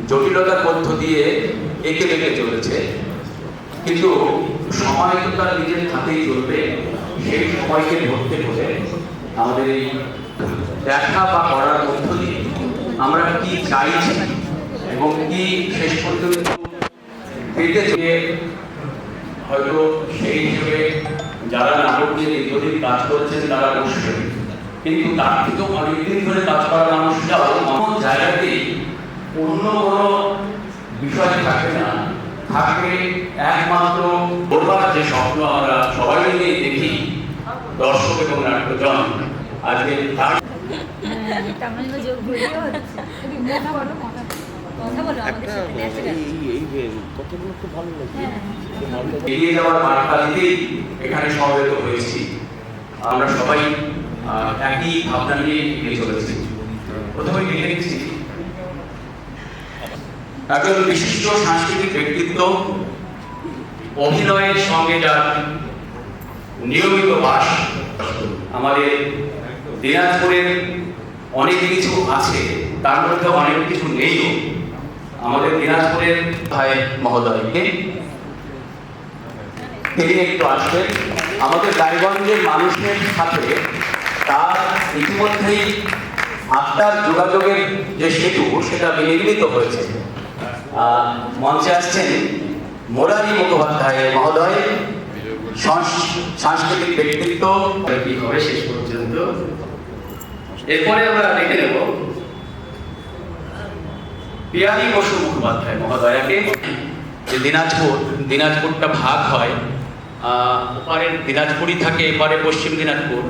জটিলতার মধ্য দিয়ে এঁকে বেঁকে চলেছে, কিন্তু সময় তো তার নিজের হাতেই চলবে। সেই সময়কে ধরতে হলে আমাদের এই দেখা বা করার মধ্য দিয়ে আমরা কি চাইছি এবং কি শেষ পর্যন্ত পেতে চেয়ে হয়তো সেই হিসেবে যারা নাটক নিয়ে দীর্ঘদিন কাজ করেছেন তারা অবশ্যই, কিন্তু তার থেকেও অনেকদিন ধরে কাজ করা মানুষরাও এমন জায়গাতেই অন্য কোনো বিষয় থাকে না, থাকে একমাত্র বলবার যে স্বপ্ন আমরা সবাই মিলে দেখি দর্শক এবং নাট্যজন। আজকে তার এগিয়ে যাওয়ার বার্তা দিতেই এখানে সমবেত হয়েছি। আমরা সবাই একই ভাবনা নিয়ে এগিয়ে চলেছি। প্রথমে দেখে নিচ্ছি একজন বিশিষ্ট সাংস্কৃতিক ব্যক্তিত্ব, অভিনয়ের সঙ্গে যার নিয়মিত বাস। আমাদের দিনাজপুরের অনেক কিছু আছে, তার মধ্যে অনেক কিছু নেই। আমাদের দিনাজপুরের ভাই মহোদয়কে তিনি একটু আসবেন। আমাদের রায়গঞ্জের মানুষের সাথে তার ইতিমধ্যেই আত্মার যোগাযোগের যে সেতু সেটা বিনির্মিত হয়েছে। মঞ্চে আসছেন মুরারি মুখোপাধ্যায় মহোদয়, সাংস্কৃতিক ব্যক্তিত্ব। কি হবে শেষ পর্যন্ত, এরপরে আমরা দেখে নেব পিয়ারি বসু মুখোপাধ্যায় মহোদয়াকে। যে দিনাজপুরটা ভাগ হয়, ওপারে দিনাজপুরই থাকে, এপারে পশ্চিম দিনাজপুর,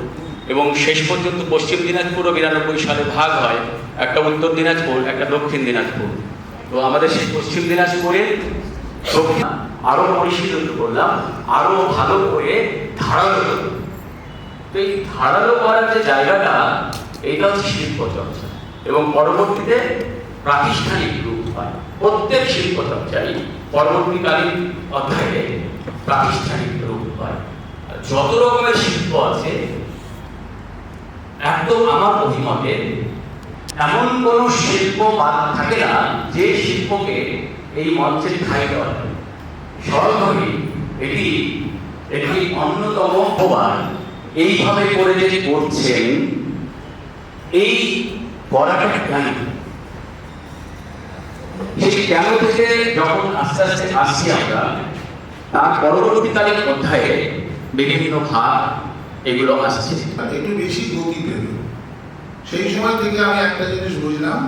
এবং শেষ পর্যন্ত পশ্চিম দিনাজপুরও 92 সালে ভাগ হয়, একটা উত্তর দিনাজপুর একটা দক্ষিণ দিনাজপুর। তো আমাদের সেই পশ্চিম দিনাজপুরের আরো পরিশীলিত করলাম, আরো ভালো করে ধারালো। তো এই ধারালো করার যে জায়গাটা, এইটা হচ্ছে শিল্প চর্চা, এবং পরবর্তীতে প্রাতিষ্ঠানিক রূপ হয়। প্রত্যেক শিল্প চর্চাই পরবর্তীকালীন অধ্যায়ে প্রাতিষ্ঠানিক রূপ হয়। যত রকমের শিল্প আছে, একদম আমার অভিমতে এমন কোন শিল্প বাদ থাকে না যে শিল্পকে এই মঞ্চে ঠাঁই দেওয়া যায়। সরলভাবে এটি একটি অন্যতম প্রবাদ। এইভাবে করে যে করছেন, এই করাটা কেন, সেই কেন থেকে যখন আস্তে আস্তে আসছি আমরা, তার পরবর্তীকালীন অধ্যায়ে বিভিন্ন ভাগ এগুলো আসছে। একটু বেশি গতি পেল। সেই সময় থেকে আমি একটা জিনিস বুঝলাম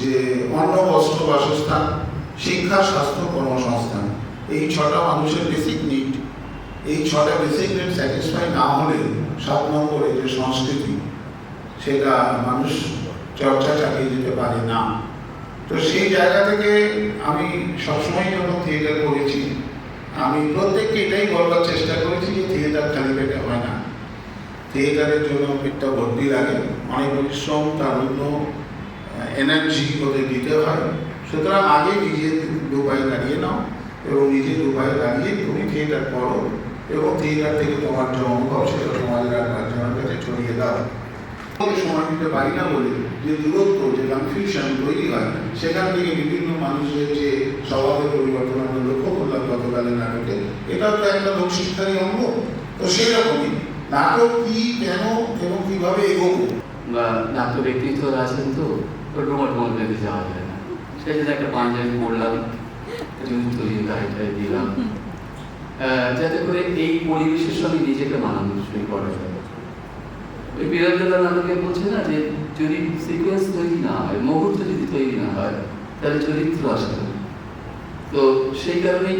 যে অন্ন, বস্ত্র, বাসস্থান, শিক্ষা, স্বাস্থ্য, কর্মসংস্থান, এই 6টা মানুষের বেসিক নিড। এই 6টা বেসিক নিড স্যাটিসফাই না হলে 7 নম্বরে যে সংস্কৃতি, সেটা মানুষ চর্চা চালিয়ে যেতে পারে না। তো সেই জায়গা থেকে আমি সবসময় যখন থিয়েটার করেছি, আমি প্রত্যেককে এটাই বলবার চেষ্টা করেছি যে থিয়েটার খালি পেটে হয় না। থিয়েটারের জন্য পেটটা ভর্তি লাগে, অনেক পরিশ্রম, তারুণ্য, এনার্জি ওদের দিতে হয়। সুতরাং আগে নিজের 2 পায়ে দাঁড়িয়ে নাও, এবং নিজে 2 পায়ে দাঁড়িয়ে তুমি থিয়েটার করো, এবং থিয়েটার থেকে তোমার যে অনুভব সেটা সমাজের আর 5 জনের কাছে ছড়িয়ে দাও। সময় দিতে পারি না বলে যে দূরত্ব, যে কনফিউশন তৈরি হয়, সেখান থেকে বিভিন্ন মানুষের যে স্বভাবের পরিবর্তন আমরা লক্ষ্য করলাম গতকালের নাটকে। এটা তো একটা লোকশিক্ষারই অঙ্গ। তো সেই রকমই নাটক কি, কেন এবং কিভাবে এগোবো। নাট্য ব্যক্তিত্ব আছেন, তো রুমাল বেঁধে যাওয়া যায় না। সেই জন্য একটা পাঞ্জাবি পড়লাম, গাড়িটায় দিলাম, যাতে করে এই পরিবেশের সঙ্গে নিজেকে মানানো শুরু করা যায়। ওই বিরাজদাদা নাটকে বলছে না যে যদি সিকোয়েন্স তৈরি না হয়, মুহূর্ত যদি তৈরি না হয়, তাহলে চরিত্র আসে না। তো সেই কারণেই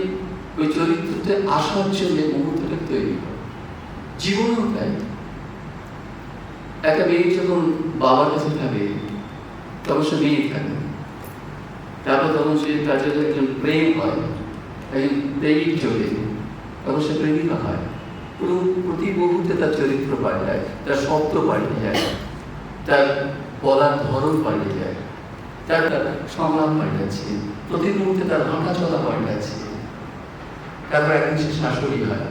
ওই চরিত্রতে আসার জন্য মুহূর্তটা তৈরি হয়। জীবনেও তাই। একটা মেয়ে যখন বাবার কাছে থাকে, তখন সে মেয়ে থাকে। তারপর তখন সে তার জন্য একজন প্রেম হয়, একজন প্রেমিক চলে, তখন সে প্রেমিকা হয়। প্রতি মুহূর্তে তার চরিত্র পাল্টায়, তার শব্দ পাল্টে যায়, তার বলার ধরন পাল্টে যায়, তার সংলাপ পাল্টাচ্ছে, প্রতি মুহূর্তে তার হাঁটা চলা পাল্টাচ্ছে। তারপর একদিন সে শাশুড়ি হয়,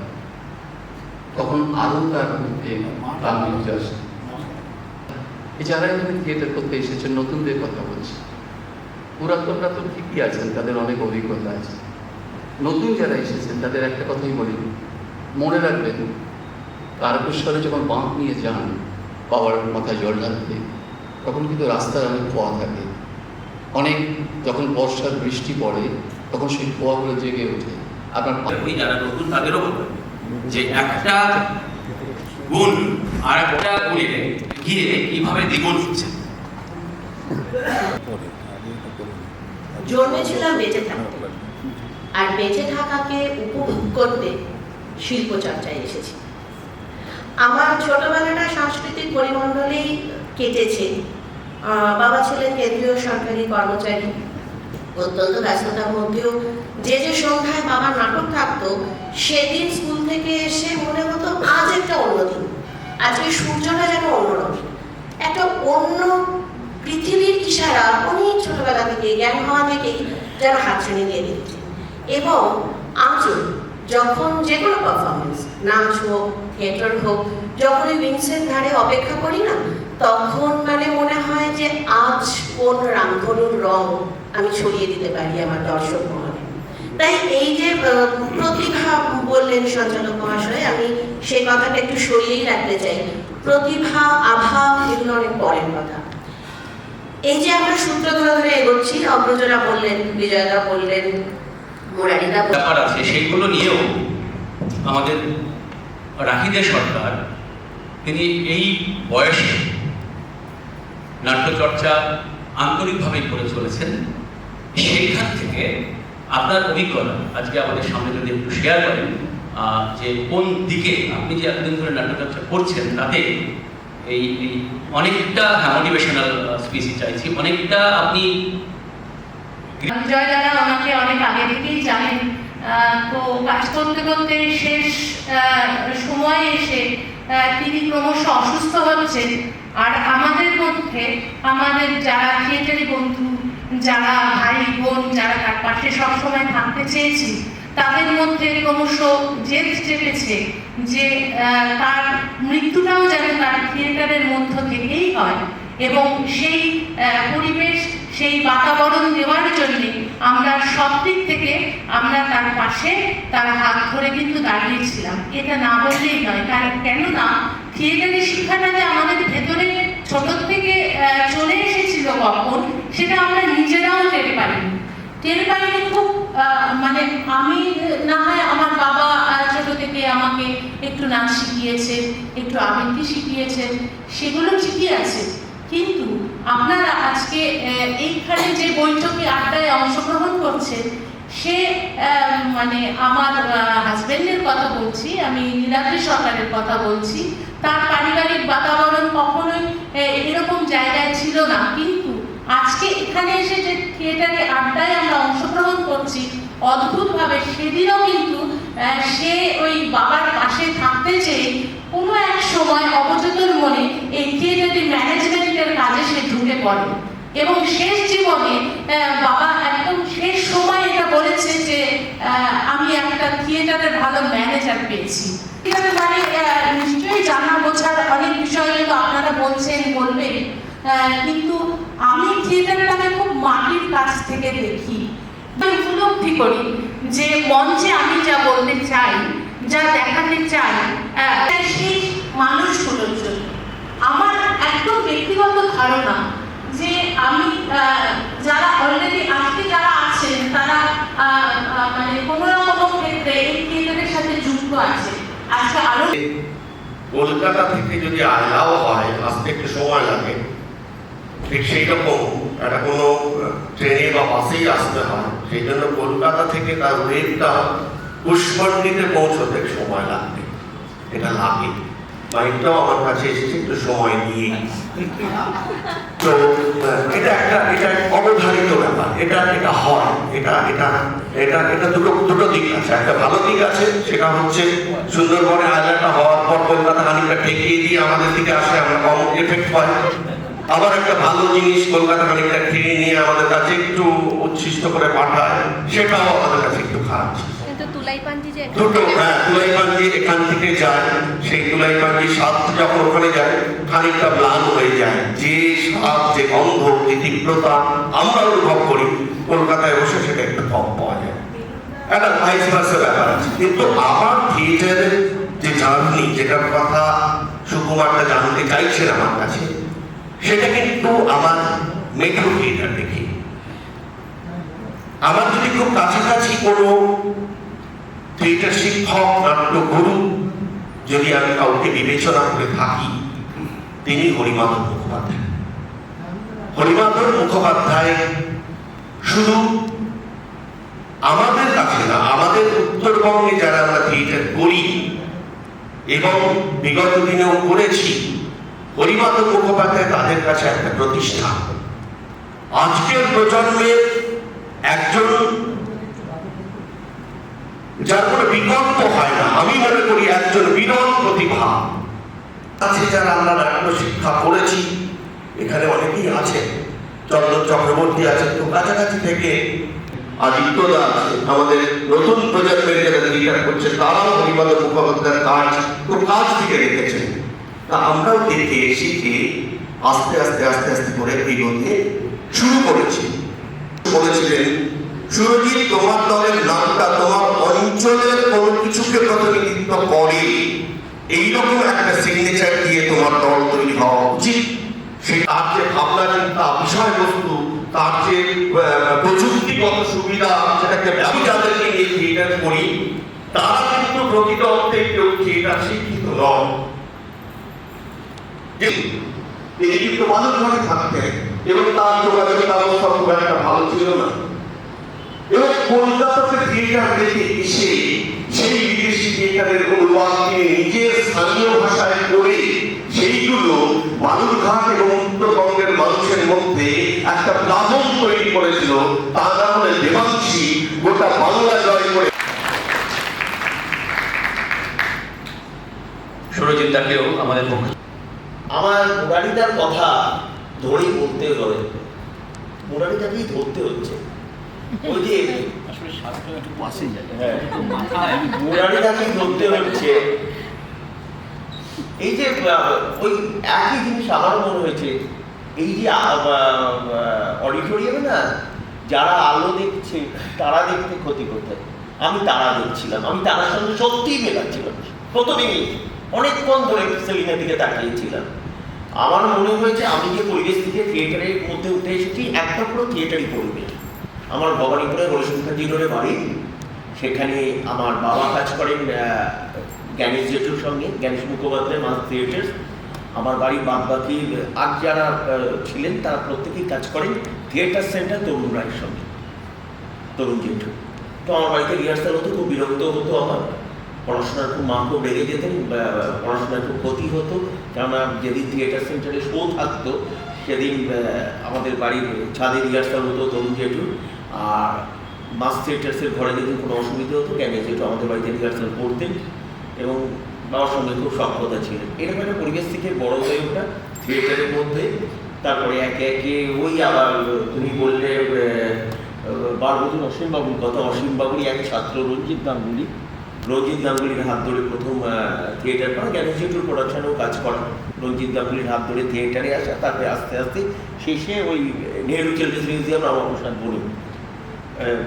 তখন আরো তার মধ্যে গাম্ভীর্য আসে। যারা এখানে থিয়েটার করতে এসেছে, নতুনদের কথা বলছি, পুরাতনরা তো ঠিকই আছেন, তাদের অনেক অভিজ্ঞতা আছে। নতুন যারা এসেছেন তাদের একটা কথাই বলি, মনে রাখবেন তারকেশ্বরে যখন বাঁক নিয়ে যান বাবার মাথায় জল ঢালতে, তখন কিন্তু রাস্তায় অনেক কুয়া থাকে। অনেক যখন বর্ষার বৃষ্টি পড়ে তখন সেই কুয়াগুলো জেগে ওঠে। আপনার আপনি যারা নতুন তাদেরও বলবেন যে একটা গুণ আর একটা গুণে গিয়ে কিভাবে দ্বিগুণ হচ্ছে। জন্মেছিলাম বেঁচে থাকতে, আর বেঁচে থাকাকে উপভোগ করতে শিল্প চর্চায় এসেছি। আমার ছোটবেলাটা সাংস্কৃতিক পরিমণ্ডলেই কেটেছে। বাবা ছিলেন কেন্দ্রীয় সরকারি কর্মচারী। অত্যন্ত ব্যস্ততার মধ্যেও যে সন্ধ্যায় বাবার নাটক থাকতো, সেদিন স্কুল থেকে এসে মনে হতো আজ একটা অন্যদিন, আজকে সূর্যটা যেন অন্যরকম, একটা অন্য পৃথিবীর ইশারা অনেক ছোটবেলা থেকে, জ্ঞান হওয়া থেকেই যেন হাতছানি দিয়ে দিচ্ছে। এবং আজও যখন যে কোনো পারফরমেন্স, নাচ হোক, থিয়েটার হোক, যখন ওই উইংসের ধারে অপেক্ষা করি না, তখন মানে মনে হয় যে আজ কোন রামধনুর রং আমি ছড়িয়ে দিতে পারি আমার দর্শক মহলে। তাই এই যে প্রতিভা বললেন সঞ্চালক মহাশয়, আমি সেই কথাটা একটু সরিয়েই রাখতে চাই। প্রতিভা, আভা এগুলো অনেক পরের কথা। এই যে আমরা সূত্র ধরে ধরে এগোচ্ছি, অগ্রজরা বললেন, বিজয়দা বললেন, মুরারিদা ব্যাপার আছে, সেইগুলো নিয়েও আমাদের রাহিদে সরকার তিনি এই বয়সে নাট্যচর্চা আন্তরিকভাবেই করে চলেছেন। সেইখান থেকে আপনার অভিজ্ঞতা আজকে আমাদের সামনে যদি একটু শেয়ার করেন, যে কোন দিকে আপনি যে এতদিন ধরে নাট্যচর্চা করছেন তাতে এই অনেকটা মোটিভেশনাল স্পিচই চাইছি, অনেকটা আপনি জয় দাদা আমাকে অনেক আগে থেকেই জানেন। তো কাজ করতে করতে শেষ সময়ে এসে তিনি ক্রমশ অসুস্থ হচ্ছেন। আর আমাদের মধ্যে আমাদের যারা থিয়েটারি বন্ধু, যারা ভাই বোন, যারা তার পাশে সবসময় থাকতে চেয়েছি, তাদের মধ্যে ক্রমশ জেদ চেপেছে যে তার মৃত্যুটাও যেন তার থিয়েটারের মধ্য থেকেই হয়। এবং সেই পরিবেশ, সেই বাতাবরণ দেওয়ার জন্য আমরা সব দিক থেকে আমরা তার পাশে, তার হাত ধরে কিন্তু দাঁড়িয়েছিলাম। এটা না বললেই নয়, কারণ কেননা থিয়েটারের শিক্ষাটা যে আমাদের ভেতরে ছোট থেকে চলে এসেছিল কখন, সেটা আমরা নিজেরাও টের পাইনি। খুব মানে আমি না হয় আমার বাবা ছোট থেকে আমাকে একটু নাচ শিখিয়েছে, একটু আবৃত্তি শিখিয়েছেন, সেগুলো ঠিকই আছে। কিন্তু আপনারা আজকে এইখানে যে বৈঠকে আড্ডায় অংশগ্রহণ করছেন, সে মানে আমার হাজবেন্ডের কথা বলছি, আমি নীলাদ্রি সরকারের কথা বলছি। তার পারিবারিক বাতাবরণ কখনোই এরকম জায়গায় ছিল না, কিন্তু আজকে এখানে এসে যে থিয়েটারে আড্ডায় আমরা অংশগ্রহণ করছি, অদ্ভুতভাবে সেদিনও কিন্তু সে ওই বাবার পাশে থাকতে চেয়ে কোনো এক সময় অবচেতন মনে এই থিয়েটারের ম্যানেজমেন্টের কাজে সে ঢুকে পড়ে। এবং শেষ জীবনে বাবা একদম শেষ সময় এটা বলেছে যে আমি একটা থিয়েটারের ভালো ম্যানেজার পেয়েছি। মানে নিশ্চয়ই জানা বোঝার অনেক বিষয় কিন্তু আপনারা বলছেন, বলবেন, কিন্তু আমি থিয়েটারটাকে খুব মাটির কাছ থেকে দেখি, উপলব্ধি করি যে মঞ্চে আমি যা বলতে চাই, যা দেখাতে চাই, সেই মানুষগুলোর জন্য আমার একদম ব্যক্তিগত ধারণা যে আমি যারা অলরেডি আজকে যারা আছেন, তারা মানে কোনো না কোনো ক্ষেত্রে এই থিয়েটারের সাথে যুক্ত আছে। আজকে আরো কলকাতা থেকে যদি আলাও হয়, আসতে একটু সময় লাগে, ঠিক সেই রকম একটা কোনো ট্রেনে বা বাসেই আসতে হয়। সেই জন্য কলকাতা থেকে তার ওয়েটটা পুষ্করণীতে পৌঁছতে সময় লাগবে, এটা লাগে। বাইকটাও আমার কাছে এসেছে একটু সময় নিয়ে। তো এটা অবধারিত ব্যাপার, এটা হয়, এটা দুটো দিক আছে। একটা ভালো দিক আছে, সেটা হচ্ছে সুন্দরবনে আয়লাটা হওয়ার পর কলকাতা খানিকটা ঠেকিয়ে দিয়ে আমাদের দিকে আসে, আমরা কম এফেক্ট হয়। আবার একটা ভালো জিনিস কলকাতা খানিকটা খেয়ে নিয়ে আমাদের কাছে একটু উচ্ছিষ্ট করে পাঠায়, সেটাও আমাদের কাছে একটু খারাপ। দুটো, হ্যাঁ, তুলাইপাঞ্জি এখান থেকে যায়, সেই তুলাইপাঞ্জি স্বাদ যখন ওখানে যায় খানিকটা ম্লান হয়ে যায়। যে স্বাদ, যে গন্ধ, যে তীব্রতা আমরা অনুভব করি, সেটা একটু কম পাওয়া যায়, একটা ভাইস ভার্সা ব্যাপার আছে। কিন্তু আমার থিয়েটারের যে জার্নি, যেটার কথা সুকুমারটা জানতে চাইছেন আমার কাছে, সেটা কিন্তু আমার মেট্রো থিয়েটার দেখি। আমার যদি খুব কাছাকাছি কোনো থিয়েটার শিক্ষক, নাট্যগুরু যদি আমি কাউকে বিবেচনা করে থাকি, তিনি হরিমাধব মুখোপাধ্যায়। হরিমাধব মুখোপাধ্যায় শুধু আমাদের কাছে না, আমাদের উত্তরবঙ্গে যারা আমরা থিয়েটার করি এবং বিগত দিনেও করেছি, হরিমাধব মুখোপাধ্যায় তাদের কাছে একটা প্রতিষ্ঠা। আজকের প্রজন্মের একজন যার কোনো বিকল্প হয় না, আমি মনে করি একজন বিরল প্রতিভা আছে। যারা আমরা নাট্য শিক্ষা করেছি, এখানে অনেকেই আছে, চন্দন চক্রবর্তী আছে, তো কাছাকাছি থেকে আদিত্যদা আছে, আমাদের নতুন প্রজন্মের যারা থিয়েটার করছে তারাও হরিমাধব মুখোপাধ্যায়ের কাজ খুব কাছ থেকে দেখেছেন। তা আমরাও দেখে শিখে আস্তে আস্তে আস্তে আস্তে করে এগোতে শুরু করেছি। বলেছিলেন, সুরজিৎ, তোমার দলের নামটা তোমার অঞ্চলের কোনো কিছুকে প্রতিনিধিত্ব করে, এইরকম একটা সিগনেচার দিয়ে তোমার দল তৈরি হওয়া উচিত। সেই তার যে ভাবনা চিন্তা, বিষয়বস্তু, তার যে প্রযুক্তিগত সুবিধা, সেটাকে আমি যাদেরকে নিয়ে থিয়েটার করি, তারা কিন্তু প্রকৃত অর্থে কেউ থিয়েটার শিক্ষিত নয়। তিনি কিন্তু মানুষভাবে থাকতেন এবং তার যোগাযোগ ব্যবস্থা খুব একটা ভালো ছিল না। এবং কলকাতাতে থিয়েটার দেখে এসে সেই বিদেশি থিয়েটারের অনুবাদ তিনি নিজের স্থানীয় ভাষায় করে সেইগুলো বালুরঘাট এবং উত্তরবঙ্গের মানুষের মধ্যে একটা প্লাবন তৈরি করেছিল। তার নাম হলে দেবাংশী, গোটা বাংলা জয় করে। সুরজিৎ দাকেও আমাদের পক্ষে আমার মুরারিদার কথা ধরেই বলতে হবে, মুরারিদাকেই ধরতে হচ্ছে। ওই যে মুরারিদাকেই ধরতে হচ্ছে। এই যে ওই একই জিনিস আমার মনে হয়েছে, এই যে অডিটোরিয়ামে না যারা আলো দেখছে তারা দেখতে ক্ষতি করতে, আমি তারা দেখছিলাম, আমি তারার সঙ্গে সত্যিই মেলাচ্ছিলাম। প্রথমেই অনেকক্ষণ ধরে সেলিনের দিকে তাকিয়েছিলাম। আমার মনে হয়েছে আমি যে পরিবেশ থেকে থিয়েটারের মধ্যে উঠে এসেছি, একটা পুরো থিয়েটারই পরিবেশ। আমার ভবানীপুরে হরিশঙ্করজি রোডে বাড়ি, সেখানে আমার বাবা কাজ করেন জ্ঞানেশ জেঠুর সঙ্গে, জ্ঞানেশ মুখোপাধ্যায় মাস থিয়েটার্স। আমার বাড়ির বাদবাকি আর যারা ছিলেন তারা প্রত্যেকেই কাজ করেন থিয়েটার সেন্টার তরুণ রায়ের সঙ্গে, তরুণ জেঠু। তো আমার বাড়িতে রিহার্সাল হতো, খুব বিরক্ত হতো আমার, পড়াশোনার খুব মা খুব রেগে যেতেন, পড়াশোনার খুব ক্ষতি হতো। কেননা যেদিন থিয়েটার সেন্টারে শো থাকতো সেদিন আমাদের বাড়ির ছাদে রিহার্সাল হতো তরুণ জেঠু, আর মাস থিয়েটার্সের ঘরে যদি কোনো অসুবিধা হতো জ্ঞানেশ জেঠু আমাদের বাড়িতে রিহার্সাল করতেন এবং বাবার সঙ্গে খুব সক্ষতা ছিলেন। এরকম একটা পরিবেশ থেকে বড় হয়ে ওঠা থিয়েটারের মধ্যে। তারপরে একে একে ওই আবার তুমি বললে বারবতুন অসীমবাবুর কথা, অসীমবাবুরই এক ছাত্র রঞ্জিত গাঙ্গুলি, রঞ্জিত গাঙ্গুলির হাত ধরে প্রথম থিয়েটার করা, জ্ঞানেশ জেঠুর প্রোডাকশনেও কাজ করা, রঞ্জিত গাঙ্গুলির হাত ধরে থিয়েটারে আসা, তারপরে আস্তে আস্তে শেষে ওই নেহরু চিলড্রেন্স মিউজিয়াম রামাপ্রসাদ বলুন,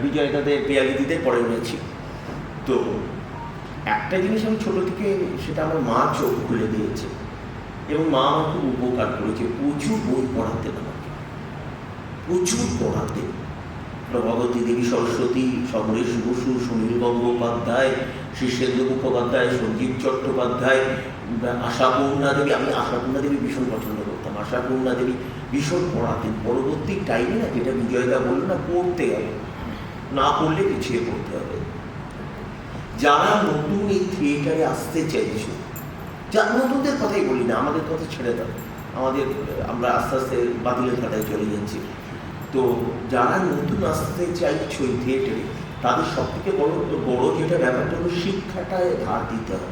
বিজয় তাদের পেয়ালিদিদের পরে রয়েছি। তো একটা জিনিস আমি ছোটো থেকে, সেটা আমার মা চোখ খুলে দিয়েছে এবং মা আমার খুব উপকার করেছে। প্রচুর বই পড়াতেন আমাকে, প্রচুর পড়াতেন। প্রভাবতী দেবী সরস্বতী, সমরেশ বসু, সুনীল গঙ্গোপাধ্যায়, শীর্ষেন্দু মুখোপাধ্যায়, সঞ্জীব চট্টোপাধ্যায়, আশাপূর্ণা দেবী। আমি আশাপূর্ণা দেবী ভীষণ পছন্দ করতাম। আশাপূর্ণা দেবী ভীষণ পড়াতেন। পরবর্তী টাইমে না, যেটা বিজয়দা বললো না, পড়তে হবে, না পড়লে পিছিয়ে পড়তে হবে। যারা নতুন এই থিয়েটারে আসতে চাইছে, যা নতুনদের কথাই বলি না, আমাদের কথা ছেড়ে দাও, আমরা আস্তে আস্তে বাতিলের খাতায় চলে যাচ্ছি। তো যারা নতুন আসতে চাইছো এই থিয়েটারে, তাদের সব থেকে বড় যেটা ব্যাপারটা হলো শিক্ষাটায় ধার দিতে হবে।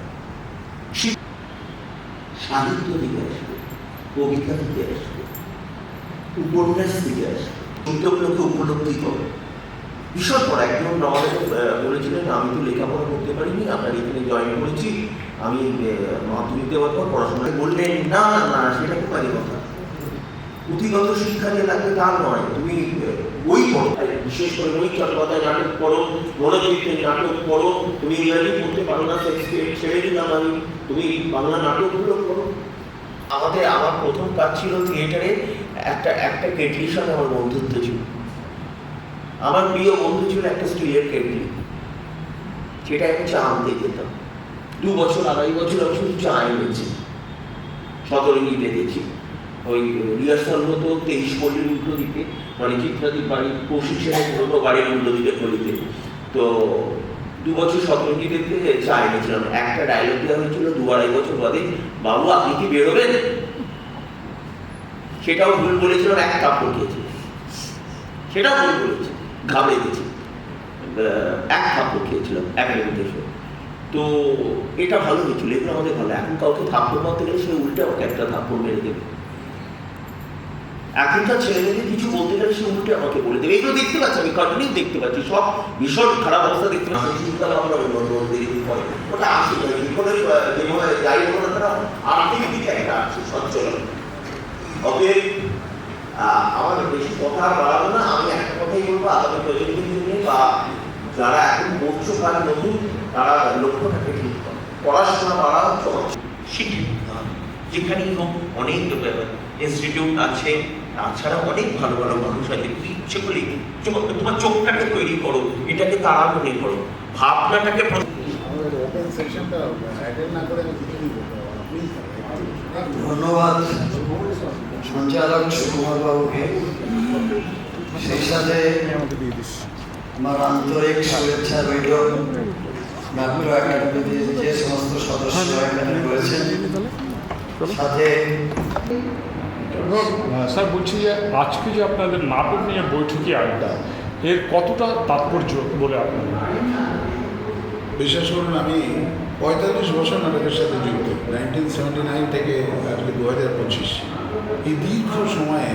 সাহিত্য থেকে আসবে, কবিতা থেকে আসবে, উপন্যাস থেকে আসবে, চিন্তাগুলোকে উপলব্ধি করো। ভীষণ পড়া। একজন আমাদের বলেছিলেন, আমি তো লেখাপড়া করতে পারিনি, আপনার এখানে জয়েন করেছি, আমি মাধ্যমিক দেওয়ার পর পড়াশোনায় বললেন না না না, সেটা খুব বাজে কথা। পুঁথিগত শিক্ষা যে লাগবে তা নয়, তুমি বই পড়ো। বিশেষ করে রোহিত চট্টোপাধ্যায় নাটক পড়ো, মনোজিতের নাটক পড়ো, তুমি ইংরাজি পড়তে পারো না ছেড়ে দিলাম আমি, তুমি বাংলা নাটকগুলো পড়ো। আমার প্রথম কাজ ছিল থিয়েটারে একটা কেটলির সাথে আমার বন্ধুত্ব ছিল। আমার প্রিয় বন্ধু ছিল একটা স্টিলের কেটলি, সেটা আমি চা আনতে যেতাম। 2 বছর 2.5 বছর আমি শুধু চা এনেছি, শতরঙ্গি বেঁধেছি। ওই রিহার্সাল হতো 23 পল্লীর উল্টো দিকে, মানে চিত্রাদির বাড়ি কৌশিক সেনের পুরোনো বাড়ির উল্টো দিকে গলিতে। তো 2 বছর শতরঙ্গি বেঁধে চা এনেছিলাম। একটা ডায়লগ দেওয়া হয়েছিল 2-2.5 বছর বাদে, বাবু আপনি কি বেরোবেন? সেটাও ভুল বলেছিলাম, 1 কাপ খেয়েছি, সেটাও ভুল বলেছি, ঘাবড়ে গেছি। 1 কাপ খেয়েছিলাম একাডেমিতে এসে। তো এটা ভালো হয়েছিল, এগুলো আমাদের ভালো। এখন কাউকে থাপ্পড় মারতে গেলে সে উল্টে আমাকে একটা থাপ্পড় মেরে দেবে। এখনকার ছেলেমেয়েদের কিছু বলতে গেলে সে উল্টে আমাকে বলে দেবে। এগুলো দেখতে পাচ্ছি, আমি কন্টিনিউ দেখতে পাচ্ছি, সব ভীষণ খারাপ অবস্থা দেখতে পাচ্ছি। ওটা আসে যেভাবে যাই বলো না, তারা আর্থিক দিকে একটা আছে সচ্ছলন। অতএব আমার বেশি কথা বাড়াবো না, আমি একটা কথাই বলবো, আগামী প্রজন্মের জন্য বা যারা এখন পড়ছো কাজ নতুন, তারা লক্ষ্যটাকে ঠিক করে পড়াশোনা বাড়াও, শিখে যেখানেই হোক। অনেক ইনস্টিটিউট আছে, তাছাড়া অনেক ভালো ভালো মানুষ আছে। সেগুলি তোমার চোখটাকে তৈরি করো, এটাকে তারা মনে করো, ভাবনাটাকে। ধন্যবাদ সঞ্চালক সুকুমার বাবুকে, সেই সাথে আমার আন্তরিক শুভেচ্ছা রইল নাট্য একাডেমির যে সমস্ত সদস্য এখানে রয়েছেন। সাথে স্যার বলছি যে আজকে যে আপনাদের নাটক নিয়ে বৈঠকি আড্ডা, এর কতটা তাৎপর্য বলে আপনার? বিশেষ করুন আমি 45 বছর নাটকের সাথে যুক্ত, 1979 থেকে আজকে 2025। এই দীর্ঘ সময়ে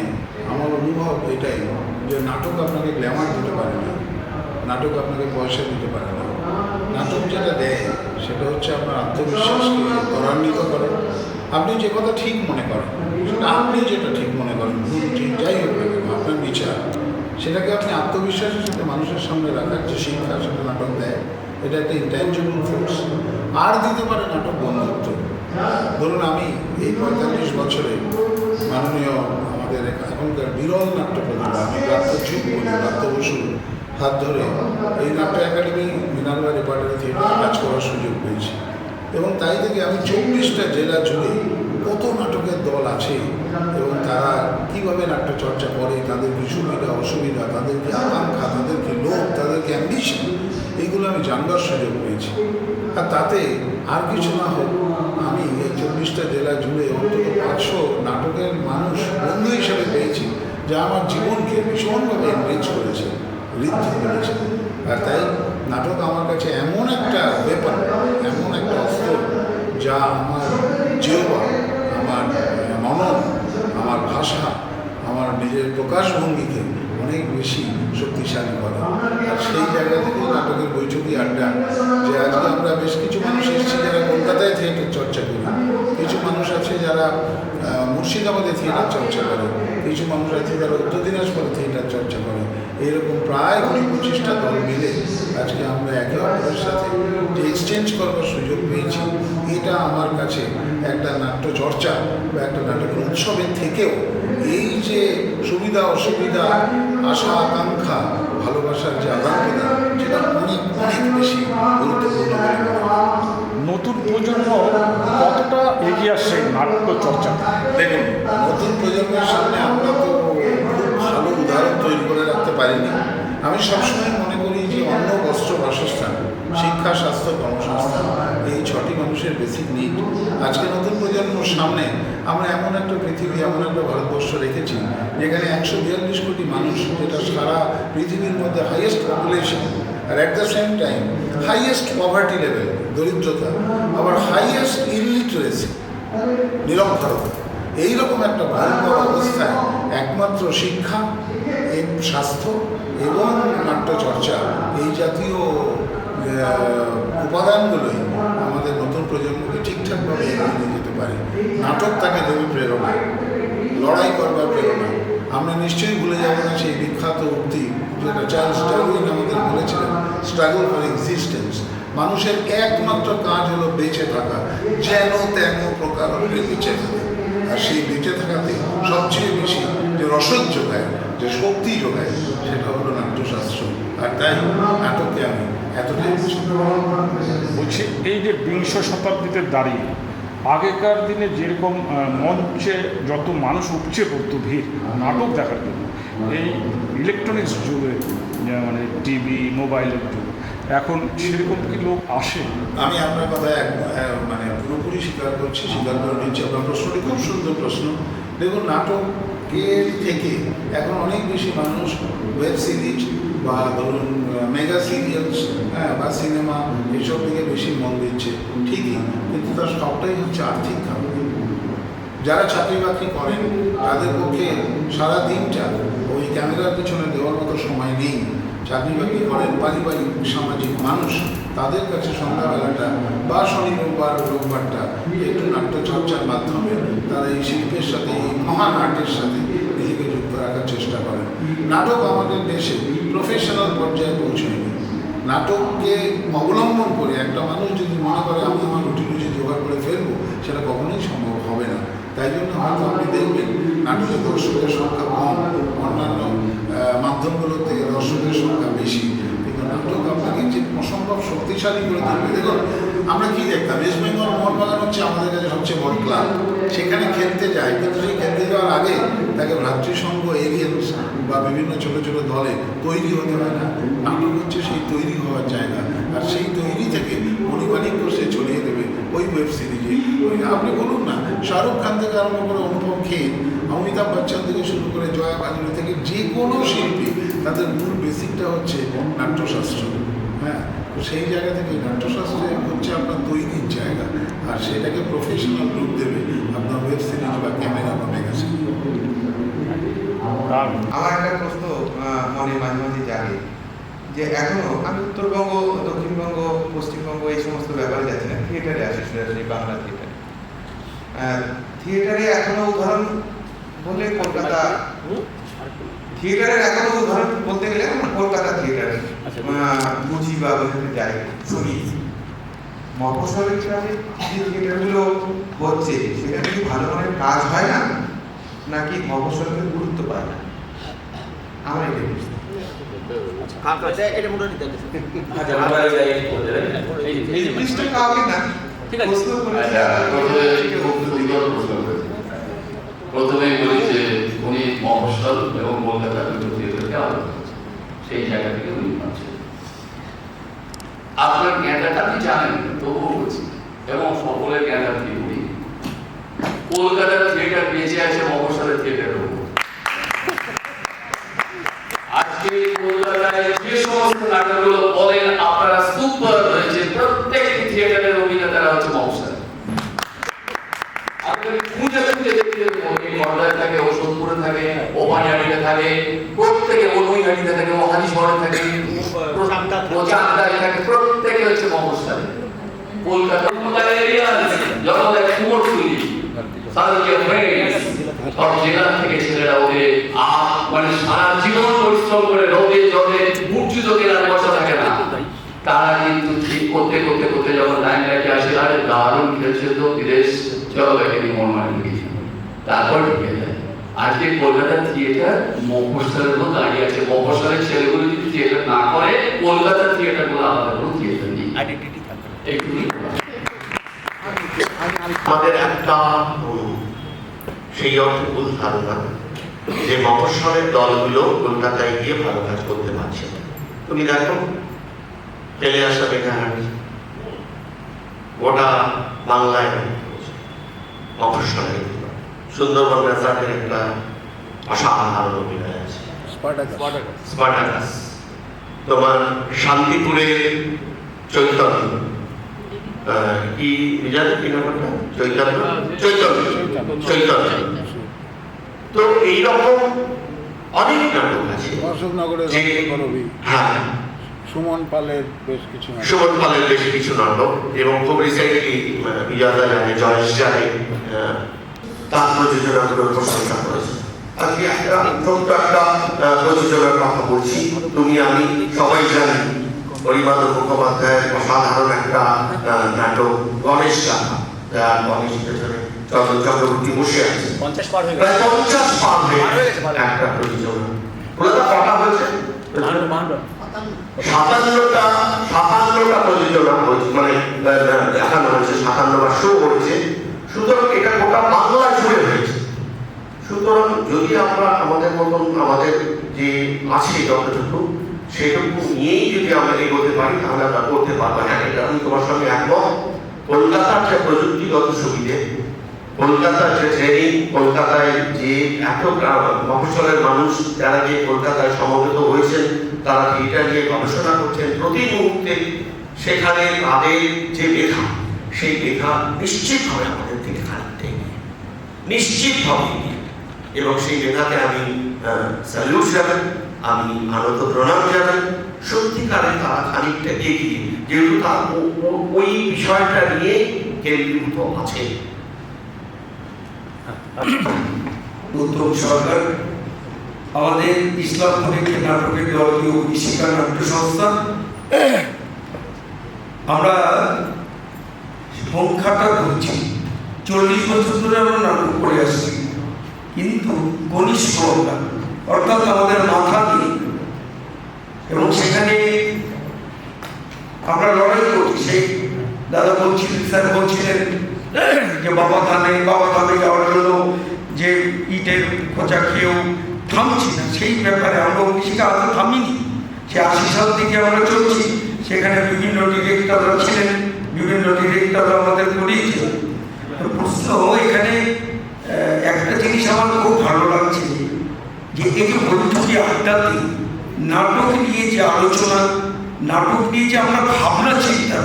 আমার অনুভব এটাই যে নাটক আপনাকে গ্ল্যামার দিতে পারে না, নাটক আপনাকে পয়সা দিতে পারে না। নাটক যেটা দেয় সেটা হচ্ছে আপনার আত্মবিশ্বাসকে ত্বরান্বিত করে। আপনি যে কথা ঠিক মনে করেন, সেটা আপনি যেটা ঠিক মনে করেন, ঠিক যাই হোক না কেন আপনার বিচার, সেটাকে আপনি আত্মবিশ্বাসের সাথে মানুষের সামনে রাখার যে শিক্ষা, সেটা নাটক দেয়। এটা একটা ইনট্যাঞ্জিবল ফোর্স। আর দিতে পারে নাটক বন্ধুত্ব। ধরুন আমি এই 45 বছরে মাননীয় আমাদের এখনকার বিরল নাট্য প্রতিভা, আমি ব্রাত্যযুগ বলি, ব্রাত্য বসুর হাত ধরে এই নাট্য একাডেমি মিনার্ভা রেপার্টরি থিয়েটারে কাজ করার সুযোগ পেয়েছি। এবং তাই থেকে আমি 24টা জেলা জুড়ে কত নাটকের দল আছে এবং তারা কীভাবে নাট্য চর্চা করে, তাদের কি সুবিধা অসুবিধা, তাদের কি আকাঙ্ক্ষা, তাদের কি লোভ, তাদের কি অ্যাম্বিশন, এইগুলো আমি জানবার সুযোগ পেয়েছি। আর তাতে আর কিছু না হোক, আমি এই 24টা জেলা জুড়ে অন্তত 500 নাটকের মানুষ বন্ধু হিসেবে পেয়েছি, যা আমার জীবনকে ভীষণভাবে এনরিচ করেছে, ঋদ্ধ করেছে। আর তাই নাটক আমার কাছে এমন একটা ব্যাপার, এমন একটা অস্ত্র, যা আমার জিহ্বা, আমার মনন, আমার ভাষা, আমার নিজের প্রকাশভঙ্গিকে অনেক বেশি শক্তিশালী করে। আর সেই জায়গা থেকে নাটকের বৈঠকি আড্ডা, যে আজকে আমরা বেশ কিছু মানুষ এসেছি যারা কলকাতায় থিয়েটার চর্চা করি, কিছু মানুষ আছে যারা মুর্শিদাবাদে থিয়েটার চর্চা করে, কিছু মানুষ আছে যারা উত্তর দিনাজপুরে থিয়েটার চর্চা করে। এইরকম প্রায় 20-25টা দল মিলে আজকে আমরা একে অপরের সাথে যে এক্সচেঞ্জ করবার সুযোগ পেয়েছি, এটা আমার কাছে একটা নাট্য চর্চা বা একটা নাটকের উৎসবের থেকেও এই যে সুবিধা অসুবিধা, আশা আকাঙ্ক্ষা, ভালোবাসার যে আদান প্রদান, সেটা অনেক অনেক বেশি গুরুত্বপূর্ণ বলে মনে হয়। নতুন প্রজন্ম কতটা এগিয়ে আসছে নাট্য চর্চা? দেখুন, নতুন প্রজন্মের সামনে আমরা তো খুব ভালো উদাহরণ তৈরি করে রাখতে পারিনি। আমি সবসময় মনে করি যে অন্ন, বস্ত্র, বাসস্থান, শিক্ষা, স্বাস্থ্য, কর্মসংস্থান, এই 6টি মানুষের বেসিক নিড। আজকে নতুন প্রজন্মের সামনে আমরা এমন একটা পৃথিবী, এমন একটা ভারতবর্ষ রেখেছি যেখানে 142 কোটি মানুষ, যেটা সারা পৃথিবীর মধ্যে হাইয়েস্ট পপুলেশন, আর at the same time highest poverty level, দরিদ্রতা, আবার হাইয়েস্ট ইলিটারেসি, নিরক্ষরতা। এইরকম একটা ভয়ঙ্কর অবস্থায় একমাত্র শিক্ষা, স্বাস্থ্য এবং নাট্যচর্চা, এই জাতীয় উপাদানগুলোই আমাদের নতুন প্রজন্মকে ঠিকঠাকভাবে এগিয়ে নিয়ে যেতে পারে। নাটক তাকে দেবে প্রেরণা, লড়াই করবার প্রেরণা। আমরা নিশ্চয়ই ভুলে যাব না সেই বিখ্যাত উক্তি যেটা চার্লস ডারউইন আমাদের বলেছিলেন, স্ট্রাগল ফর এক্সিস্টেন্স। মানুষের একমাত্র কাজ হলো বেঁচে থাকা, যেন তেন প্রকার বেঁচে থাকে। আর সেই বেঁচে থাকাতে সবচেয়ে বেশি যে রসদ যোগায়, যে শক্তি যোগায়, সেটা হলো নাট্যশাস্ত্র। আর তাই নাটককে আমি এতটাই বলছি, এই যে বিংশ শতাব্দীতে দাঁড়িয়ে আগেকার দিনে যেরকম মঞ্চে যত মানুষ উপচে পড়তো ভিড় নাটক দেখার জন্য, এই ইলেকট্রনিক্স যুগে মানে টিভি মোবাইলের যুগে এখন সেরকম কি লোক আসে? আমি আপনার কথা মানে পুরোপুরি স্বীকার করে নিচ্ছি। আপনার প্রশ্নটি খুব সুন্দর প্রশ্ন। দেখুন, নাটকের থেকে এখন অনেক বেশি মানুষ ওয়েব সিরিজ বা ধরুন মেগা সিরিয়ালস, বা সিনেমা, এসব দিকে বেশি মন দিচ্ছে ঠিকই, কিন্তু তার সবটাই হচ্ছে আর্থিক কারণ। যারা চাকরি বাকরি করেন তাদের পক্ষে সারা দিনটা ওই ক্যামেরার পিছনে দেওয়ার মতো সময় নেই। চাকরি বাকরি করেন পারিবারিক সামাজিক মানুষ, তাদের কাছে সন্ধ্যাবেলাটা বা শনি রোববারটা একটু নাট্যচর্চার মাধ্যমে তারা এই শিল্পের সাথে, এই মহান আর্টের সাথে নিজেকে যুক্ত রাখার চেষ্টা করেন। নাটক আমাদের দেশে প্রফেশনাল পর্যায়ে পৌঁছয়নি। নাটককে অবলম্বন করে একটা মানুষ যদি মনে করে আমি আমার রুটি জোগাড় করে ফেলবো, সেটা কখনোই সম্ভব হবে না। তাই জন্য হয়তো আপনি দেখবেন নাটকের দর্শকের সংখ্যা কম, অন্যান্য মাধ্যমগুলোর থেকে দর্শকের সংখ্যা বেশি, কিন্তু নাটক আপনাকে যে অসম্ভব শক্তিশালী করে তুলবে। দেখুন, আমরা কি দেখতাম, ওয়েস্ট বেঙ্গল মোহনবাগান হচ্ছে আমাদের কাছে সবচেয়ে বড় ক্লাব, সেখানে খেলতে যায়, কিন্তু সেই খেলতে যাওয়ার আগে তাকে ভ্রাতৃসংঘ, এরিয়েন্স বা বিভিন্ন ছোটো ছোটো দলে তৈরি হতে হয় না? নাটক হচ্ছে সেই তৈরি হওয়ার জায়গা, আর সেই তৈরি থেকে মণিমাণিক্য সে ছড়িয়ে দেবে ওই ওয়েব সিরিজে। আপনি বলুন না, শাহরুখ খান থেকে আরম্ভ করে অনুপম খের, অমিতাভ বচ্চন থেকে শুরু করে জয়া বাজরি থেকে যে কোনো শিল্পী, তাদের মূল বেসিকটা হচ্ছে নাট্যশাস্ত্র। হ্যাঁ, তো সেই জায়গা থেকে নাট্যশাস্ত্রে হচ্ছে আপনার তৈরির জায়গা, আর সেটাকে প্রফেশনাল রূপ দেবে আপনার ওয়েব সিরিজ বা ক্যামেরা বা ম্যাগাজিন। আমার একটা প্রশ্ন মনে মাঝে মাঝে জাগে যে এখনো আমি উত্তরবঙ্গ, দক্ষিণবঙ্গ, পশ্চিমবঙ্গ এই সমস্ত ব্যাপারে যাচ্ছি না, থিয়েটারে আসি, সরাসরি বাংলা থিয়েটারে। থিয়েটারে এখনো উদাহরণ বললে কলকাতা, থিয়েটারের এখনো উদাহরণ বলতে গেলে কলকাতা থিয়েটারে বুঝি বা বোঝাতে যাই শুনি। মফস্বলের যে থিয়েটারগুলো হচ্ছে সেটা কি ভালো মানের কাজ হয় না, নাকি মফস্বলের গুরুত্ব পায় না? আমার এটা প্রথমেই বলি যে উনি মফস্বল এবং কলকাতার থিয়েটারকে আলাদা করেছেন, সেই জায়গা থেকে উনি পাচ্ছেন। আপনার জ্ঞানটা আপনি জানেন, তবুও বলছি, এবং সকলের জ্ঞান আপনি বলি, কলকাতার থিয়েটার বেঁচে আছে মফস্বলের থিয়েটারের উপর। আজকে কলকাতায় যে সমস্ত নাটকগুলো বলেন আপনারা সুপার হয়েছে, প্রত্যেকটি থিয়েটারের অভিনেতারা হচ্ছে মফস্বল। আপনারা খুঁজে খুঁজে দেখতে পর্দায় থাকে, ও সোদপুরে থাকে, ও পানিহাটিতে থাকে, প্রত্যেকে ও নৈহাটিতে থাকে, ও হালিশহরে থাকে, ও চাকদায় থাকে, প্রত্যেকে হচ্ছে মফস্বল। কলকাতা এরিয়া জগতের কুমোরটুলি সব জেলা থেকে ছেলেরা ওদের মানে সারা জীবন পরিশ্রম করে রোদে জলে বুটজুতো কেনার বসা থাকে না। তারা কিন্তু ঠিক করতে করতে করতে যখন লাইন লাইটে আসে, আরে দারুণ খেলছে তো, বিদেশ চলো এখানে মন মানে ঢুকিয়েছে, তারপর ঢুকে যায়। আজকে কলকাতার থিয়েটার মফস্বলের মতো দাঁড়িয়ে আছে। মফস্বলের ছেলেগুলো যদি থিয়েটার না করে, কলকাতার থিয়েটার গুলো আলাদা কোনো থিয়েটার নেই। আমাদের একটা সেই অর্থে ভুল ধারণা যে মফস্বলের দলগুলো কলকাতায় গিয়ে ভালো কাজ করতে পারছে না। তুমি দেখো ফেলে আসা বেকারহাট গোটা বাংলায় মফস্বলে, সুন্দরবন রেজার্টের একটা অসাধারণ অভিনয় আছে, স্পার্টাকাস। তোমার শান্তিপুরের চৈতন্য, কি বিজাত কি নামটা, চৈতন্য, চৈতন্য। তো এইরকম অনেক নাটক আছে। অশোকনগরের হ্যাঁ, সুমন পালের বেশ কিছু নাটক, এবং খুব রিসেন্টলি বিজয়দা জানে, জয়েশ জানে, তার প্রযোজনাগুলোর প্রশংসা করেছে। আজকে একটা ছোট্ট একটা প্রযোজনার কথা বলছি। তুমি আমি সবাই জানি হরিমাধব মুখোপাধ্যায়ের অসাধারণ একটা নাটক গণেশ গাথা, গণেশ চন্দ্র চক্রবর্তী বসে আছে, প্রায় 50 পার হয়ে একটা প্রযোজনা। কলকাতা কটা হয়েছে? 57টা প্রযোজনা হয়েছে, মানে দেখানো হয়েছে, 57বার শো করেছে। সুতরাং এটা গোটা বাংলা জুড়ে হয়েছে। সুতরাং যদি আমরা আমাদের মতন আমাদের যে আছে যতটুকু সেটুকু নিয়েই যদি আমরা এগোতে পারি তাহলে আমরা করতে পারবো। হ্যাঁ, এটা আমি তোমার সঙ্গে একমত। কলকাতার যে প্রযুক্তিগত সুবিধে, কলকাতার যে ট্রেনিং, কলকাতায় যে এত মফস্বলের মানুষ যারা যে কলকাতায় সমবেত হয়েছেন, তারা থিয়েটার নিয়ে গবেষণা করছেন প্রতি মুহূর্তে, সেখানে তাদের যে মেধা, সেই মেধা নিশ্চিতভাবে আমাদের থেকে খানিকটা এগিয়ে, নিশ্চিতভাবে এগিয়ে। এবং সেই মেধাকে আমি স্যালুট জানাই, আমি আনন্দ প্রণাম জানাই। সত্যিকারে তারা খানিকটা এগিয়ে, যেহেতু তার ওই বিষয়টা নিয়ে কেন্দ্রীভূত আছে। উত্তম সরকার আমাদের ইসলামপুরে যে নাটকের দলীয় বিশিকা নাট্য সংস্থা, আমরা সংখ্যাটা ধরছি 40 বছর ধরে আমরা নাটক করে আসছি, কিন্তু ঘনিষ্ঠ অর্থাৎ আমাদের মাথা নেই। এবং সেখানে আমরা লড়াই করছি। সেই দাদা বলছিলেন, স্যার বলছিলেন যে বাবা ধামে যাওয়ার জন্য যে ইটের খোঁচা খেয়েও থামছি না, সেই ব্যাপারে আমরা অভিষেকে আদৌ থামিনি। সে 80 সাল থেকে আমরা চলছি। সেখানে বিভিন্ন ডিরেক্টররা ছিলেন, বিভিন্ন ডিরেক্টররা আমাদের করিয়েছিলেন। প্রশ্ন এখানে একটা জিনিস আমার খুব ভালো লাগছে, যে এই যে বৈঠকি আড্ডাতে নাটক নিয়ে যে আলোচনা, নাটক নিয়ে যে আমরা ভাবনা চিন্তা,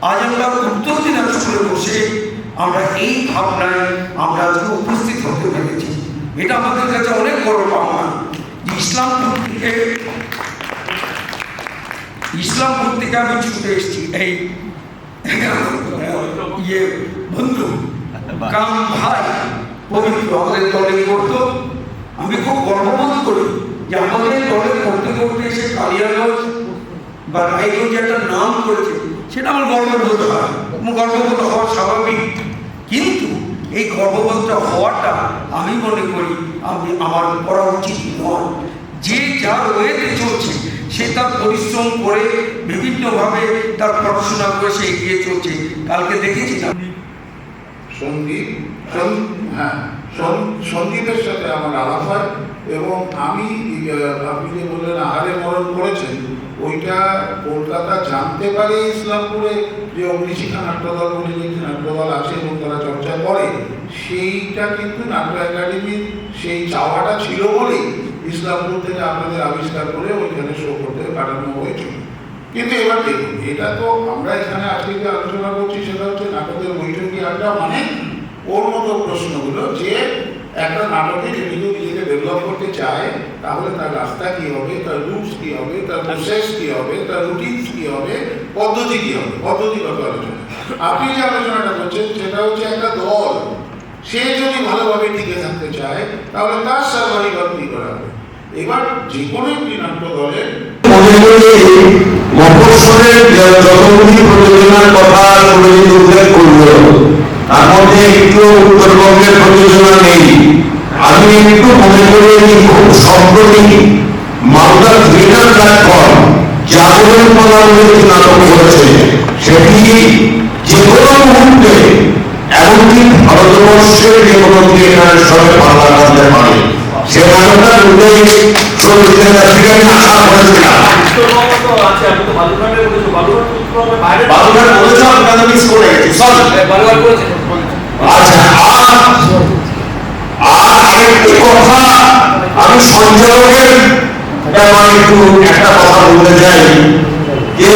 আজ আমরা উত্তর দিনাজপুরে বসে আমরা এই ভাবনায় আমরা আজকে উপস্থিত হতে পেরেছি। এটা আমাদের কাছে অনেক বড় পাওনা। ইসলামপুর থেকে আমি ছুটে এসেছি, এই বন্ধু কাম ভাই পবিত্র আমাদের দলে করতো। আমি খুব গর্ববোধ করি যে আমাদের দলে করতে করতে এসে কালিয়াগঞ্জ বা রায়গঞ্জ একটা নাম করেছে, সেটা আমার গর্ববোধ হয়। গর্ববোধ হওয়া স্বাভাবিক, কিন্তু এই গর্ববোধটা হওয়াটা আমি মনে করি আমার করা উচিত নয়। যে যার ওয়েতে চলছে, সে তার পরিশ্রম করে বিভিন্নভাবে তার পড়াশোনা করে সে এগিয়ে চলছে। কালকে দেখেছি না সন্দীপের সাথে আমার আলাপ হয়, এবং আমি আপনি যে বললেন আহারে মরণ করেছেন, ওইটা কলকাতা জানতে পারে ইসলামপুরে যে অগ্নিশিখা নাট্যদল বলে যে নাট্যদল আছে এবং তারা চর্চা করে, সেইটা কিন্তু নাট্য একাডেমির সেই চাওয়াটা ছিল বলেই ইসলামপুর থেকে আপনাদের আবিষ্কার করে ওইখানে শো করতে পাঠানো হয়েছিল। কিন্তু এবার দেখুন, এটা তো আমরা এখানে আজকে যে আলোচনা করছি সেটা হচ্ছে নাটকের বৈঠকি আড্ডা, মানে ওর মতো প্রশ্নগুলো যে একটা নাটকে যদি নিজেকে ডেভেলপ করতে চায় তাহলে তার রাস্তা কি হবে, তার রুটস কি হবে, তার প্রসেস কি হবে, তার রুটিনস কি হবে, পদ্ধতি কি হবে, পদ্ধতিগত আলোচনা। আপনি যে আলোচনাটা করছেন সেটা হচ্ছে একটা দল, সে যদি ভালোভাবে টিকে থাকতে চায় তাহলে তার সার্ভাইভাল কি করা হবে। এবার যে কোনো একটি নাট্য দলের মফস্বলের যতগুলি প্রযোজনার কথা সুরজিৎ উল্লেখ করল, তার মধ্যে একটু উত্তরবঙ্গের প্রযোজনা নেই। আমি একটু মনে করি খুব সম্প্রতি মালদা থিয়েটার প্ল্যাটফর্ম জাগরণ পদাবলী নাটক করেছে, সেটি যে কোনো মুহূর্তে এমনকি ভারতবর্ষের যে কোনো থিয়েটারের সঙ্গে পাল্লা করতে পারে। সে নাটকটা উল্লেখ সুরজিতের কাছ থেকে আমি আশা করেছিলাম। বালুঘাট বলেছ, আপনারা মিস করে গেছি, সরি বালুঘাট বলেছে। আচ্ছা, আর আরেকটি কথা আমি সঞ্চালকের একটু একটা কথা বলতে চাই, যে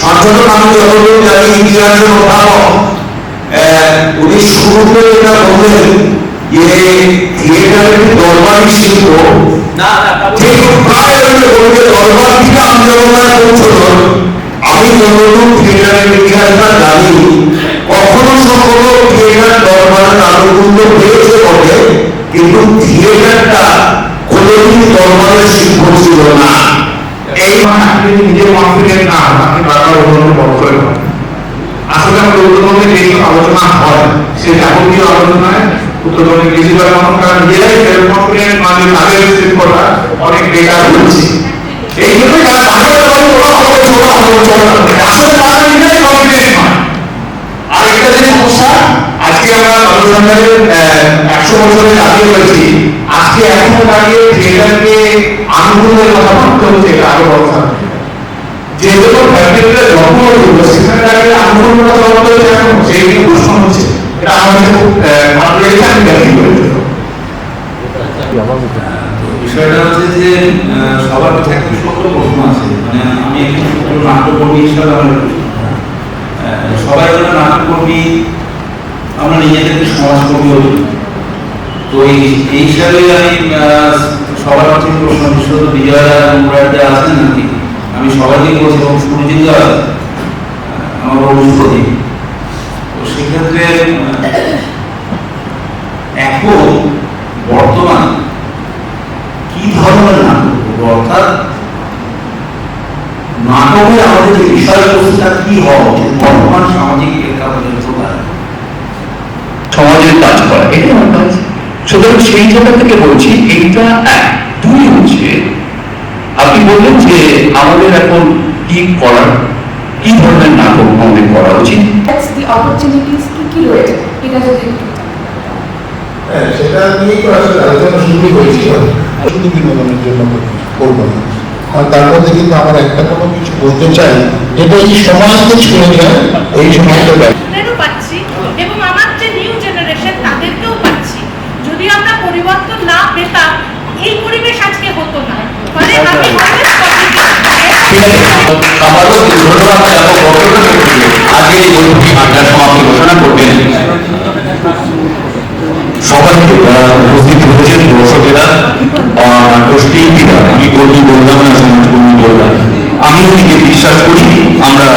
সঞ্চালক আমি যতদূর জানি ইতিহাসের মোতাবেক উনি শুরুতে এটা বললেন যে থিয়েটারের দরবারি শিল্প ঠিক প্রায় দরবার থেকে আন্দোলন পৌঁছল। আমি যতদূর থিয়েটারের ইতিহাসটা জানি, কখনো সম্ভব থিয়েটার দরবারের আনুকূল্য পেয়েছে বটে, কিন্তু থিয়েটারটা কোনোদিন দরবারের শিল্প ছিল না। এই আপনি নিজে কনফিডেন্ট না আপনি বারবার অন্যকে বড় করে পাবেন। আসলে আমাদের উত্তরবঙ্গে যে আলোচনা হয় সে যাবতীয় আলোচনায় উত্তরবঙ্গে বেশিরভাগ মানুষ তারা নিজেরাই সেলফ কনফিডেন্ট মানে তাদের শিল্পটা অনেক বেকার হচ্ছে। এই জন্য যারা বাংলা বলে ওরা হবে ছোট আসলে তারা নিজেরাই কনফিডেন্ট হয়। আর একটা যে সমস্যা আজকে আমরা জনসংখ্যার 100 বছরে দাঁড়িয়ে রয়েছি, আজকে এখনো দাঁড়িয়ে থিয়েটারকে আন্দোলনের কথা ভাবতে হচ্ছে, এটা আরো বড় কথা। যে কোনো ফ্যামিলিতে যখন হলো সেখানে দাঁড়িয়ে আন্দোলনের কথা ভাবতে হচ্ছে, এখন সেই নিয়ে প্রশ্ন হচ্ছে। এটা আমাদের খুব ভালো লেগেছে, আমি ব্যাখ্যা করেছি। বিষয়টা হচ্ছে যে সবার কাছে একটা ছোট্ট প্রশ্ন আছে, মানে আমি একজন ছোট্ট নাট্যকর্মী হিসাবে সবাই হলো নাট্যকর্মী, আমরা নিজেদেরকে সমাজকর্মী হই। তো এই হিসাবে আমি সবার কাছে প্রশ্ন, বিশেষত বিজয়া মুরারদা আছেন নাকি, আমি সবাইকেই বলছি এবং সুরজিৎ আমার অনুষ্ঠী। তো সেক্ষেত্রে এখন বর্তমান কি ধরনের নাটক, অর্থাৎ নাটকের আমাদের যে বিষয়বস্তুটা কি হওয়া উচিত বর্তমান সামাজিক প্রেক্ষাপটের প্রকার সমাজের কাজ করা, এটাই আমার কাজ। সুতরাং সেই জায়গা থেকে বলছি এইটা এক। দুই হচ্ছে আপনি বললেন যে আমাদের এখন কি করার, কি ধরনের নাটক আমাদের করা উচিত, কি রয়েছে এটা যদি সেটা নিয়েই তো আসলে আলোচনা শুরু হয়েছিল। শুধু বিনোদনের জন্য করবো না, আর তার মধ্যে কিন্তু আমার একটা কোনো কিছু বলতে চাই, যেটা এই সমাজকে ছুঁয়ে যায়, এই সমাজকে পাচ্ছি এবং আমার যে নিউ জেনারেশন তাদেরকেও পাচ্ছি। যদি আমরা পরিবর্তন না পেতাম এই পরিবেশ আজকে হতো না। মানে আমি আজকে এই বৈঠকে আড্ডার সমাপ্তি ঘোষণা করবেন সবাইকে উপস্থিত হয়েছেন দর্শকেরা, নাট্যশিল্পীরা, আমি কর্মী বললাম না, সমাজকর্মী বললাম। আমি নিজে বিশ্বাস করি আমরা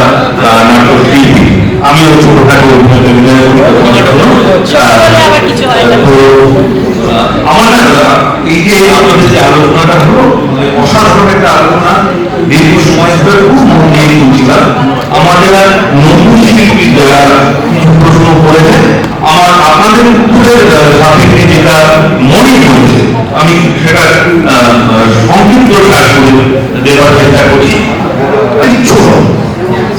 নাট্যশিল্পী, আমিও ছোটখাটো আমার এই যে আপনাদের যে আলোচনাটা হলো অসাধারণ একটা আলোচনা, দীর্ঘ সময় ধরে খুব মন দিয়ে শুনছিলাম। আমার যারা নতুন শিল্পী যারা প্রশ্ন করেছেন, আমার আপনাদের উত্তরের সাপেক্ষে যেটা মনে হয়েছে আমি সেটা সংক্ষিপ্ত সার করে দেওয়ার চেষ্টা করছি। ছোট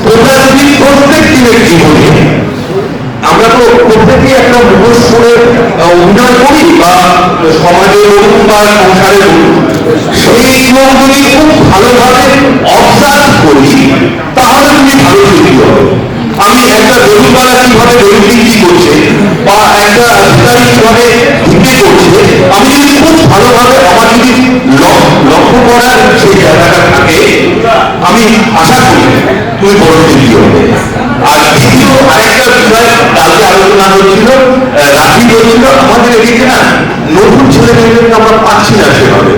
তোমরা যদি প্রত্যেক দিনের জীবনে, আমরা তো প্রত্যেকেই একটা মুখোশ করে অভিনয় করি বা সমাজে বলুন বা সংসারে বলুন, সেইগুলো যদি খুব ভালোভাবে অবজার্ভ করি তাহলে তুমি ভালো শিল্পী হবে। আমি একটা গরুপালা কিভাবে গরু বিক্রি করছে বা একটা অধিকারী কিভাবে ঢুকে করছে, আমি যদি খুব ভালোভাবে আমার যদি লক্ষ্য করার সেই জায়গাটা থাকে, আমি আশা করি তুমি বড় শিল্পী হবে। আর দ্বিতীয় আরেকটা বিষয় কালকে আলোচনা হচ্ছিল, রাখি বলছিল আমাদের এদিকে না নতুন ছেলে মেয়েদেরকে আমরা পাচ্ছি না সেভাবে।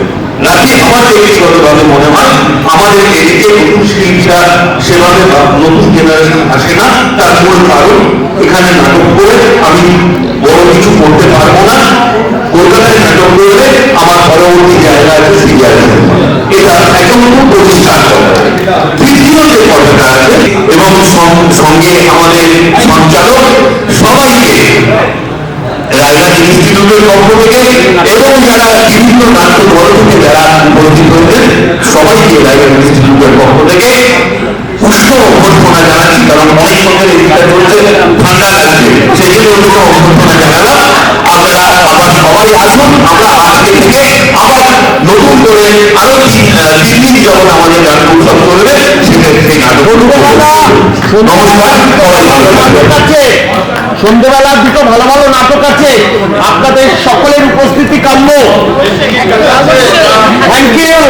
রাখি আমার ব্যক্তিগতভাবে মনে হয় আমাদের এদিকে নতুন শিল্পীরা সেভাবে নতুন জেনারেশন আসে না। তার মূল কারণ এখানে নাটক করে আমি বড় কিছু করতে পারবো না, কলকাতায় নাটক করলে আমার পরবর্তী জায়গা আছে সিরিয়াল, এটা একটা নতুন প্রতিষ্ঠান করা। তৃতীয় যে কথাটা আছে এবং সঙ্গে আমাদের সঞ্চালক সবাইকে রায়গঞ্জ ইনস্টিটিউটের পক্ষ থেকে এবং যারা বিভিন্ন নাট্য দল থেকে যারা উপস্থিত হয়েছেন সবাইকে রায়গঞ্জ ইনস্টিটিউটের পক্ষ থেকে উষ্ণ অভ্যর্থনা জানাচ্ছি। কারণ অনেক সময় এদিকটা চলছে, ঠান্ডা লাগছে, সেই জন্য অভ্যর্থনা জানালাম। আপনারা আবার সবাই আসুন, আমরা আজকে থেকে আবার নতুন করে আরো দিল্লি যখন আমাদের নাটক উৎসব করবে সেই নাটক নমস্কার, সবাই ভালো থাকবেন। সন্ধ্যেবেলার দুটো ভালো ভালো নাটক আছে, আপনাদের সকলের উপস্থিতি কাম্য। Thank you.